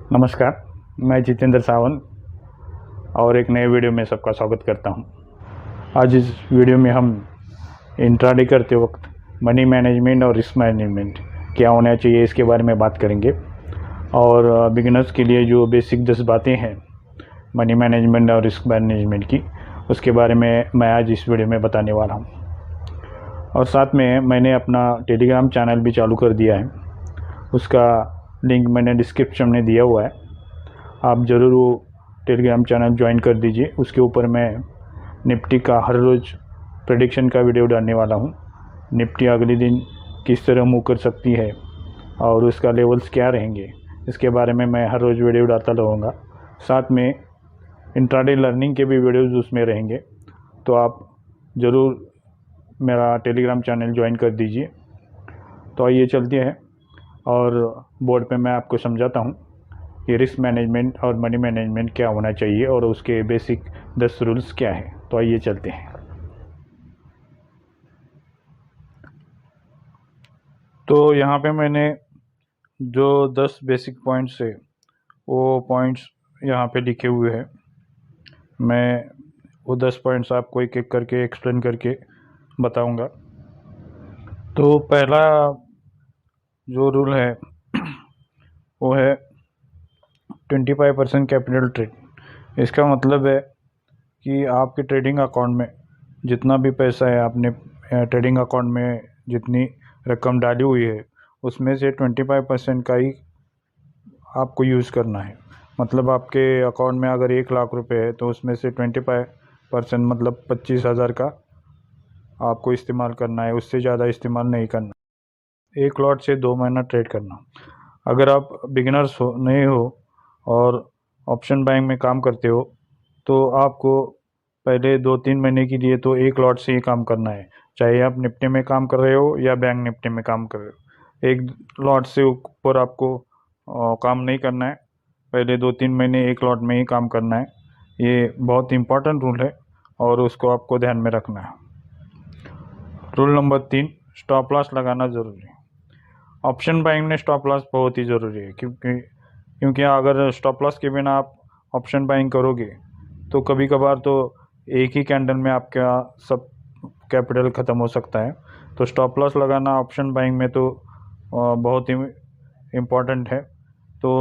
नमस्कार, मैं जितेंद्र सावंत और एक नए वीडियो में सबका स्वागत करता हूं। आज इस वीडियो में हम इंट्राडे करते वक्त मनी मैनेजमेंट और रिस्क मैनेजमेंट क्या होना चाहिए इसके बारे में बात करेंगे और बिगिनर्स के लिए जो बेसिक 10 बातें हैं मनी मैनेजमेंट और रिस्क मैनेजमेंट की, उसके बारे में मैं आज इस वीडियो में बताने वाला हूं। और साथ में मैंने अपना टेलीग्राम चैनल भी चालू कर दिया है, उसका लिंक मैंने डिस्क्रिप्शन में दिया हुआ है। आप ज़रूर वो टेलीग्राम चैनल ज्वाइन कर दीजिए। उसके ऊपर मैं निफ्टी का हर रोज़ प्रेडिक्शन का वीडियो डालने वाला हूँ। निफ्टी अगले दिन किस तरह मूव कर सकती है और उसका लेवल्स क्या रहेंगे, इसके बारे में मैं हर रोज़ वीडियो डालता रहूँगा। साथ में इंट्राडे लर्निंग के भी वीडियोज़ उसमें रहेंगे, तो आप ज़रूर मेरा टेलीग्राम चैनल ज्वाइन कर दीजिए। तो आइए चलते हैं और बोर्ड पे मैं आपको समझाता हूँ कि रिस्क मैनेजमेंट और मनी मैनेजमेंट क्या होना चाहिए और उसके बेसिक 10 रूल्स क्या हैं। तो आइए चलते हैं। तो यहाँ पे मैंने जो 10 बेसिक पॉइंट्स है वो पॉइंट्स यहाँ पे लिखे हुए हैं। मैं वो 10 पॉइंट्स आपको एक एक करके एक्सप्लेन करके बताऊँगा। तो पहला जो रूल है वो है 25% कैपिटल ट्रेड। इसका मतलब है कि आपके ट्रेडिंग अकाउंट में जितना भी पैसा है, आपने ट्रेडिंग अकाउंट में जितनी रकम डाली हुई है उसमें से 25% का ही आपको यूज़ करना है। मतलब आपके अकाउंट में अगर 1 लाख रुपए है तो उसमें से 25% मतलब 25,000 का आपको इस्तेमाल करना है, उससे ज़्यादा इस्तेमाल नहीं करना। एक लॉट से 2 महीना ट्रेड करना। अगर आप बिगिनर्स हो, नए हो और ऑप्शन बाइंग में काम करते हो तो आपको पहले 2-3 महीने के लिए तो एक लॉट से ही काम करना है, चाहे आप निफ्टी में काम कर रहे हो या बैंक निफ्टी में काम कर रहे हो। एक लॉट से ऊपर आपको काम नहीं करना है। पहले 2-3 महीने एक लॉट में ही काम करना है। ये बहुत इम्पोर्टेंट रूल है और उसको आपको ध्यान में रखना है। रूल नंबर 3, स्टॉप लॉस लगाना ज़रूरी है। ऑप्शन बाइंग में स्टॉप लॉस बहुत ही ज़रूरी है, क्योंकि अगर स्टॉप लॉस के बिना आप ऑप्शन बाइंग करोगे तो कभी कभार तो एक ही कैंडल में आपका सब कैपिटल ख़त्म हो सकता है। तो स्टॉप लॉस लगाना ऑप्शन बाइंग में तो बहुत ही इम्पोर्टेंट है। तो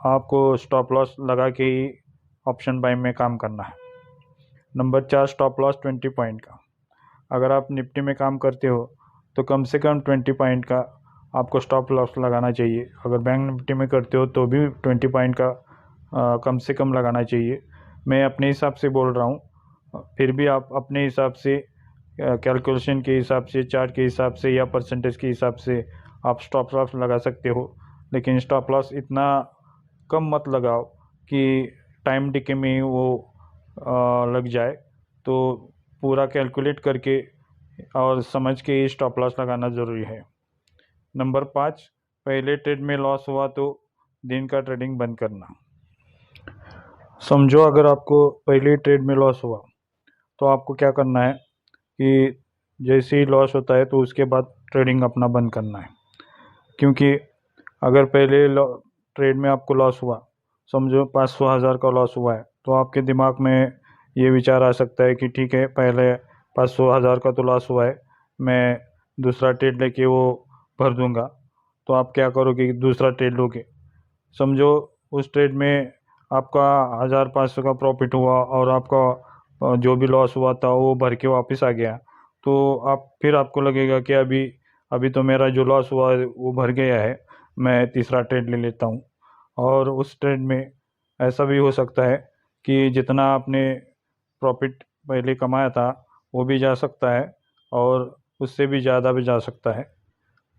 आपको स्टॉप लॉस लगा के ही ऑप्शन बाइंग में काम करना है। नंबर 4, स्टॉप लॉस 20 पॉइंट का। अगर आप निफ्टी में काम करते हो तो कम से कम 20 पॉइंट का आपको स्टॉप लॉस लगाना चाहिए। अगर बैंक निफ्टी में करते हो तो भी 20 पॉइंट का कम से कम लगाना चाहिए। मैं अपने हिसाब से बोल रहा हूँ, फिर भी आप अपने हिसाब से कैलकुलेशन के हिसाब से, चार्ट के हिसाब से या परसेंटेज के हिसाब से आप स्टॉप लॉस लगा सकते हो। लेकिन स्टॉप लॉस इतना कम मत लगाओ कि टाइम डिके में ही वो लग जाए। तो पूरा कैलकुलेट करके और समझ के ही स्टॉप लॉस लगाना ज़रूरी है। नंबर 5, पहले ट्रेड में लॉस हुआ तो दिन का ट्रेडिंग बंद करना। समझो अगर आपको पहले ट्रेड में लॉस हुआ तो आपको क्या करना है कि जैसे ही लॉस होता है तो उसके बाद ट्रेडिंग अपना बंद करना है। क्योंकि अगर पहले ट्रेड में आपको लॉस हुआ, समझो 500,000 का लॉस हुआ है, तो आपके दिमाग में ये विचार आ सकता है कि ठीक है, पहले 500,000 का तो लॉस हुआ है, मैं दूसरा ट्रेड लेके वो भर दूंगा। तो आप क्या करोगे, दूसरा ट्रेड लोगे। समझो उस ट्रेड में आपका 1,500 का प्रॉफिट हुआ और आपका जो भी लॉस हुआ था वो भर के वापस आ गया। तो फिर आपको लगेगा कि अभी अभी तो मेरा जो लॉस हुआ है वो भर गया है, मैं तीसरा ट्रेड ले लेता हूँ। और उस ट्रेड में ऐसा भी हो सकता है कि जितना आपने प्रॉफिट पहले कमाया था वो भी जा सकता है और उससे भी ज़्यादा भी जा सकता है।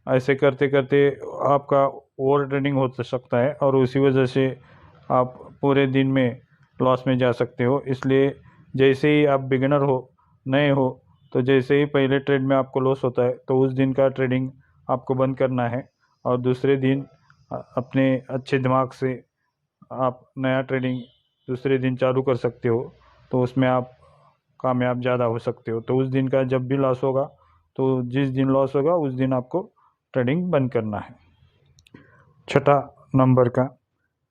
ऐसे करते करते आपका ओवर ट्रेडिंग हो सकता है और उसी वजह से आप पूरे दिन में लॉस में जा सकते हो। इसलिए जैसे ही आप बिगिनर हो, नए हो, तो जैसे ही पहले ट्रेड में आपको लॉस होता है तो उस दिन का ट्रेडिंग आपको बंद करना है और दूसरे दिन अपने अच्छे दिमाग से आप नया ट्रेडिंग दूसरे दिन चालू कर सकते हो। तो उसमें आप कामयाब ज़्यादा हो सकते हो। तो उस दिन का जब भी लॉस होगा, तो जिस दिन लॉस होगा उस दिन आपको ट्रेडिंग बंद करना है। छठा नंबर का,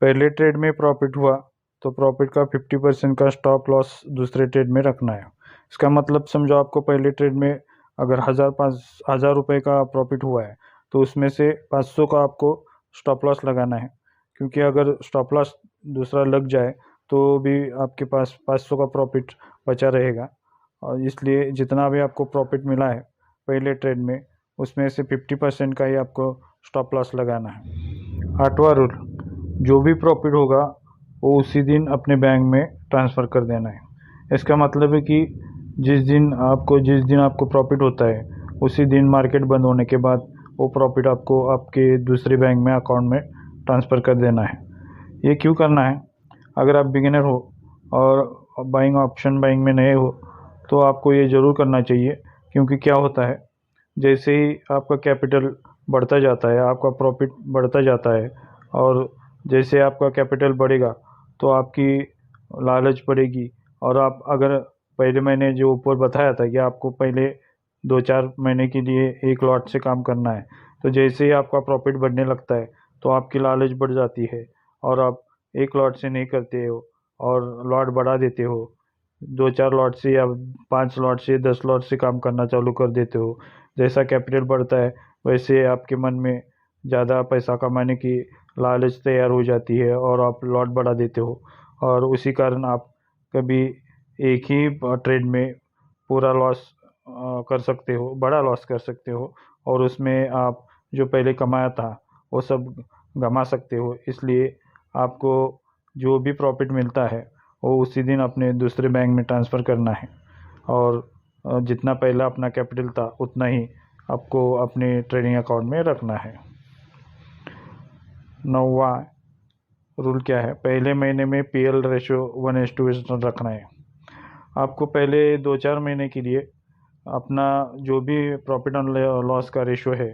पहले ट्रेड में प्रॉफिट हुआ तो प्रॉफिट का 50% का स्टॉप लॉस दूसरे ट्रेड में रखना है। इसका मतलब समझो आपको पहले ट्रेड में अगर 1000 रुपये का प्रॉफिट हुआ है तो उसमें से 500 का आपको स्टॉप लॉस लगाना है, क्योंकि अगर स्टॉप लॉस दूसरा लग जाए तो भी आपके पास 500 का प्रॉफिट बचा रहेगा। और इसलिए जितना भी आपको प्रॉफिट मिला है पहले ट्रेड में उसमें से 50% का ही आपको स्टॉप लॉस लगाना है। 8वां रूल, जो भी प्रॉफिट होगा वो उसी दिन अपने बैंक में ट्रांसफ़र कर देना है। इसका मतलब है कि जिस दिन आपको प्रॉफिट होता है उसी दिन मार्केट बंद होने के बाद वो प्रॉफिट आपको आपके दूसरे बैंक में अकाउंट में ट्रांसफ़र कर देना है। ये क्यों करना है? अगर आप बिगिनर हो और ऑप्शन बाइंग में नए हो तो आपको ये ज़रूर करना चाहिए, क्योंकि क्या होता है जैसे ही आपका कैपिटल बढ़ता जाता है, आपका प्रॉफिट बढ़ता जाता है, और जैसे आपका कैपिटल बढ़ेगा तो आपकी लालच बढ़ेगी। और आप अगर पहले मैंने जो ऊपर बताया था कि आपको पहले 2-4 महीने के लिए एक लॉट से काम करना है, तो जैसे ही आपका प्रॉफिट बढ़ने लगता है तो आपकी लालच बढ़ जाती है और आप एक लॉट से नहीं करते हो और लॉट बढ़ा देते हो। 2-4 लॉट से या 5 लॉट से 10 लॉट से काम करना चालू कर देते हो। जैसा कैपिटल बढ़ता है वैसे आपके मन में ज़्यादा पैसा कमाने की लालच तैयार हो जाती है और आप लॉट बढ़ा देते हो, और उसी कारण आप कभी एक ही ट्रेड में पूरा लॉस कर सकते हो, बड़ा लॉस कर सकते हो, और उसमें आप जो पहले कमाया था वो सब गंवा सकते हो। इसलिए आपको जो भी प्रॉफिट मिलता है वो उसी दिन अपने दूसरे बैंक में ट्रांसफ़र करना है, और जितना पहला अपना कैपिटल था उतना ही आपको अपने ट्रेडिंग अकाउंट में रखना है। 9वां रूल क्या है? पहले महीने में पीएल रेशो 1:1 रखना है। आपको पहले 2-4 महीने के लिए अपना जो भी प्रॉफिट एंड लॉस का रेशो है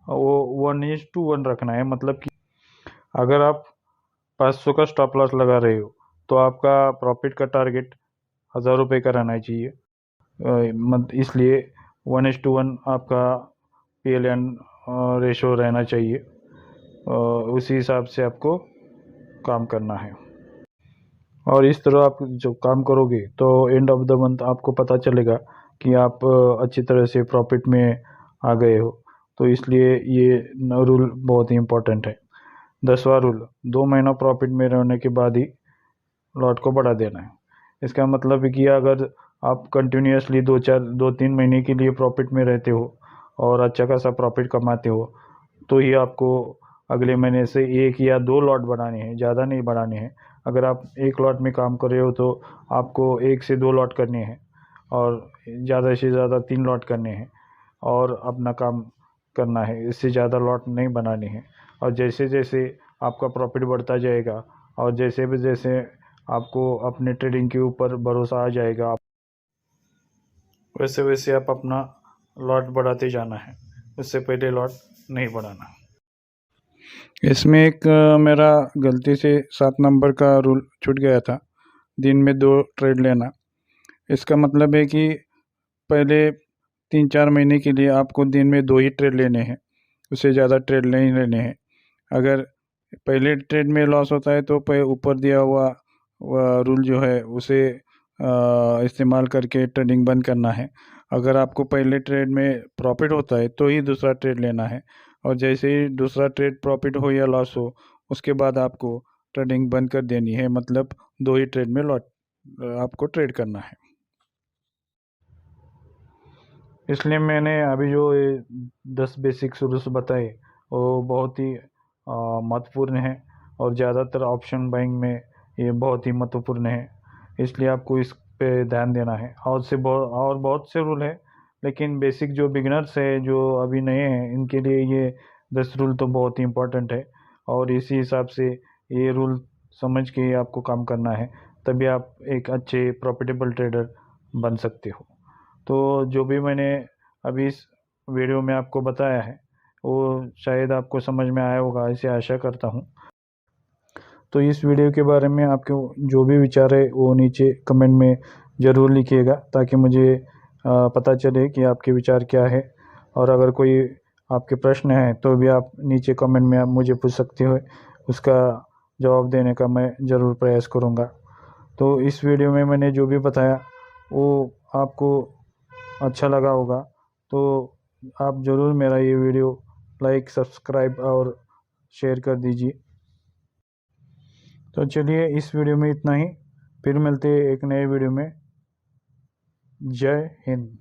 वो 1:1 रखना है। मतलब कि अगर आप 500 का स्टॉप लॉस लगा रहे हो तो आपका प्रॉफिट का टारगेट 1000 रुपये का रहना चाहिए। इसलिए 1:1 आपका पीएल एंड रेशो रहना चाहिए। उसी हिसाब से आपको काम करना है, और इस तरह आप जो काम करोगे तो एंड ऑफ द मंथ आपको पता चलेगा कि आप अच्छी तरह से प्रॉफिट में आ गए हो। तो इसलिए ये रूल बहुत ही इम्पोर्टेंट है। 10वां रूल, 2 महीना प्रॉफिट में रहने के बाद ही लॉट को बढ़ा देना है। इसका मतलब है कि अगर आप कंटिन्यूसली 2-3 महीने के लिए प्रॉफिट में रहते हो और अच्छा खासा प्रॉफिट कमाते हो तो ही आपको अगले महीने से 1 या 2 लॉट बढ़ाने हैं, ज़्यादा नहीं बढ़ाने हैं। अगर आप एक लॉट में काम कर रहे हो तो आपको 1 से 2 लॉट करने हैं, और ज़्यादा से ज़्यादा 3 लॉट करने हैं और अपना काम करना है। इससे ज़्यादा लॉट नहीं बनाने हैं। और जैसे जैसे आपका प्रॉफिट बढ़ता जाएगा और जैसे आपको अपने ट्रेडिंग के ऊपर भरोसा आ जाएगा, वैसे वैसे आप अपना लॉट बढ़ाते जाना है, उससे पहले लॉट नहीं बढ़ाना। इसमें एक मेरा गलती से 7 नंबर का रूल छूट गया था, दिन में 2 ट्रेड लेना। इसका मतलब है कि पहले 3-4 महीने के लिए आपको दिन में 2 ही ट्रेड लेने हैं, उससे ज़्यादा ट्रेड नहीं लेने हैं। अगर पहले ट्रेड में लॉस होता है तो ऊपर दिया हुआ रूल जो है उसे इस्तेमाल करके ट्रेडिंग बंद करना है। अगर आपको पहले ट्रेड में प्रॉफिट होता है तो ही दूसरा ट्रेड लेना है, और जैसे ही दूसरा ट्रेड प्रॉफिट हो या लॉस हो उसके बाद आपको ट्रेडिंग बंद कर देनी है। मतलब 2 ही ट्रेड में लॉट आपको ट्रेड करना है। इसलिए मैंने अभी जो ये 10 बेसिक रूल्स बताए वो बहुत ही महत्वपूर्ण है, और ज़्यादातर ऑप्शन बाइंग में ये बहुत ही महत्वपूर्ण है। इसलिए आपको इस पे ध्यान देना है। और बहुत से रूल है, लेकिन बेसिक जो बिगिनर्स है जो अभी नए हैं इनके लिए ये 10 रूल तो बहुत ही इम्पोर्टेंट है, और इसी हिसाब से ये रूल समझ के आपको काम करना है, तभी आप एक अच्छे प्रॉफिटेबल ट्रेडर बन सकते हो। तो जो भी मैंने अभी इस वीडियो में आपको बताया है वो शायद आपको समझ में आया होगा, ऐसे आशा करता हूँ। तो इस वीडियो के बारे में आपके जो भी विचार है वो नीचे कमेंट में ज़रूर लिखिएगा, ताकि मुझे पता चले कि आपके विचार क्या है। और अगर कोई आपके प्रश्न हैं तो भी आप नीचे कमेंट में आप मुझे पूछ सकते हो, उसका जवाब देने का मैं ज़रूर प्रयास करूँगा। तो इस वीडियो में मैंने जो भी बताया वो आपको अच्छा लगा होगा, तो आप ज़रूर मेरा ये वीडियो लाइक, सब्सक्राइब और शेयर कर दीजिए। तो चलिए इस वीडियो में इतना ही, फिर मिलते हैं एक नए वीडियो में। जय हिंद।